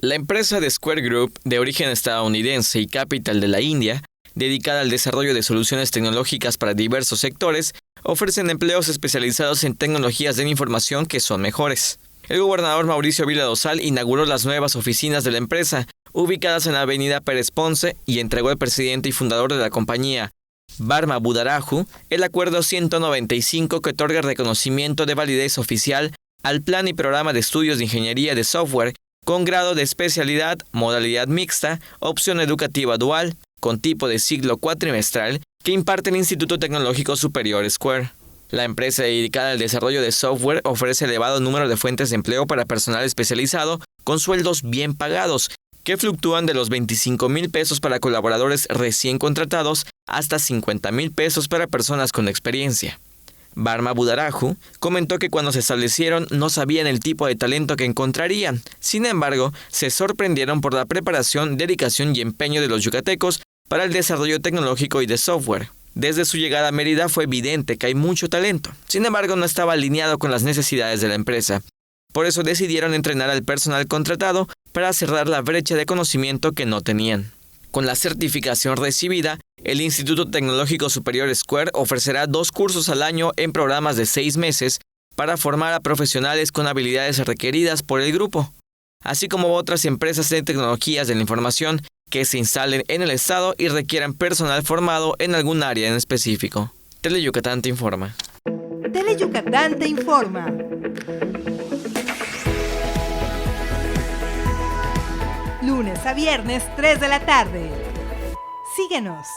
La empresa de Square Group, de origen estadounidense y capital de la India, dedicada al desarrollo de soluciones tecnológicas para diversos sectores, ofrecen empleos especializados en tecnologías de la información que son mejores. El gobernador Mauricio Vila Dosal inauguró las nuevas oficinas de la empresa, ubicadas en la avenida Pérez Ponce, y entregó al presidente y fundador de la compañía, Varma Budaraju, el acuerdo 195 que otorga reconocimiento de validez oficial al plan y programa de estudios de ingeniería de software con grado de especialidad, modalidad mixta, opción educativa dual, con tipo de ciclo cuatrimestral que imparte el Instituto Tecnológico Superior Square. La empresa dedicada al desarrollo de software ofrece elevado número de fuentes de empleo para personal especializado con sueldos bien pagados, que fluctúan de los 25,000 pesos para colaboradores recién contratados hasta 50,000 pesos para personas con experiencia. Varma Budaraju comentó que cuando se establecieron no sabían el tipo de talento que encontrarían. Sin embargo, se sorprendieron por la preparación, dedicación y empeño de los yucatecos para el desarrollo tecnológico y de software. Desde su llegada a Mérida fue evidente que hay mucho talento. Sin embargo, no estaba alineado con las necesidades de la empresa. Por eso decidieron entrenar al personal contratado para cerrar la brecha de conocimiento que no tenían. Con la certificación recibida, el Instituto Tecnológico Superior Square ofrecerá 2 cursos al año en programas de 6 meses para formar a profesionales con habilidades requeridas por el grupo, así como otras empresas de tecnologías de la información que se instalen en el estado y requieran personal formado en algún área en específico. Teleyucatán te informa. Teleyucatán te informa. Lunes a viernes, 3 de la tarde. Síguenos.